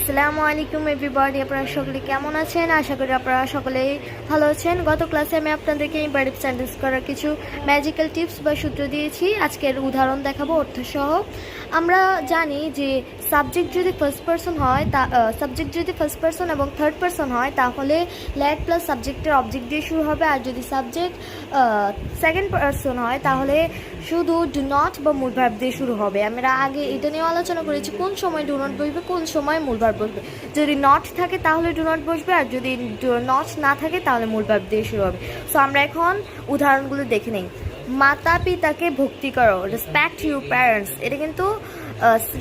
আসসালামু আলাইকুম এভরিবডি, আপনারা সকলে কেমন আছেন? আশা করি আপনারা সকলেই ভালো আছেন। গত ক্লাসে আমি আপনাদেরকে ইম্পারেটিভ সেন্টেন্স করার কিছু ম্যাজিক্যাল টিপস বা সূত্র দিয়েছি। আজকের উদাহরণ দেখাবো অর্থসহ। আমরা জানি যে সাবজেক্ট যদি ফার্স্ট পারসন এবং থার্ড পারসন হয় তাহলে লেট প্লাস সাবজেক্টের অবজেক্ট দিয়ে শুরু হবে, আর যদি সাবজেক্ট সেকেন্ড পারসন হয় তাহলে শুধু ডু নট বা মূল ভার্ব দিয়ে শুরু হবে। আমরা আগে এটা নিয়েও আলোচনা করেছি কোন সময় ডু নট বসবে, কোন সময় মূল ভার্ব বসবে। যদি নট থাকে তাহলে ডু নট বসবে, আর যদি নট না থাকে তাহলে মূল ভার্ব দিয়ে শুরু হবে। সো আমরা এখন উদাহরণগুলো দেখে নেই। মাতা পিতাকে ভক্তি করো, রেসপেক্ট ইউর প্যারেন্টস। এটা কিন্তু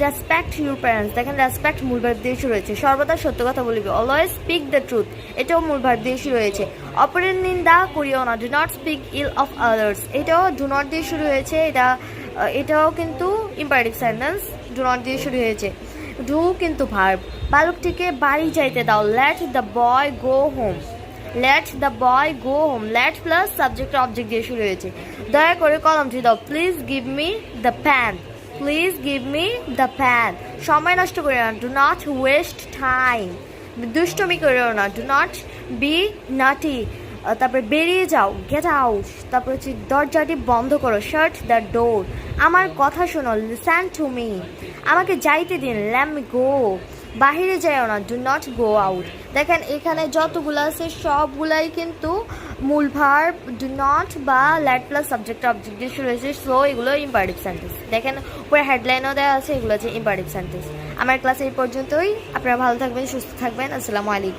রেসপেক্ট ইউর প্যারেন্টস, দেখেন রেসপেক্ট মূল ভার্ব দিয়ে শুরু হয়েছে। সর্বদা সত্য কথা বলবি, অলওয়েজ স্পিক দ্য ট্রুথ, এটাও মূল ভার্ব দিয়ে শুরু হয়েছে। অপরের নিন্দা করিও না, do not speak ill of others, এটাও ডু নট দিয়ে শুরু হয়েছে। এটাও কিন্তু ইম্পারেটিভ সেন্টেন্স, ডু নট দিয়ে শুরু হয়েছে। ডু কিন্তু ভার্ব। বালকটিকে বাড়ি যাইতে দাও, let the boy go home, let the boy go home, let plus subject object দিয়ে শুরু হয়েছে। দয়া করে কলমটি দাও, please give me the pan, please give me the pan. সময় নষ্ট করে না, ডু নট ওয়েস্ট টাইম। দুষ্টমি করেও না, ডু নট বি নাটি। তারপরে বেরিয়ে যাও, গেট আউট। তারপরে হচ্ছে দরজাটি বন্ধ করো, শাট দ্য ডোর। আমার কথা শোনো, লিসেন টু মি। আমাকে যাইতে দিন, লেট মি গো। বাহিরে যাইও না, ডু নট গো আউট। দেখেন এখানে যতগুলো আছে সবগুলাই কিন্তু মূল ভার্ব ডু নট বা লেট প্লাস সাবজেক্ট অবজেক্ট দিয়ে শুরু হয়েছে। সো এগুলো ইম্পারেটিভ সেন্টেন্স। দেখেন উপরে হেডলাইনও দেওয়া আছে, এগুলো হচ্ছে ইম্পারেটিভ সেন্টেন্স। আমার ক্লাস এই পর্যন্তই। আপনারা ভালো থাকবেন, সুস্থ থাকবেন। আসসালামু আলাইকুম।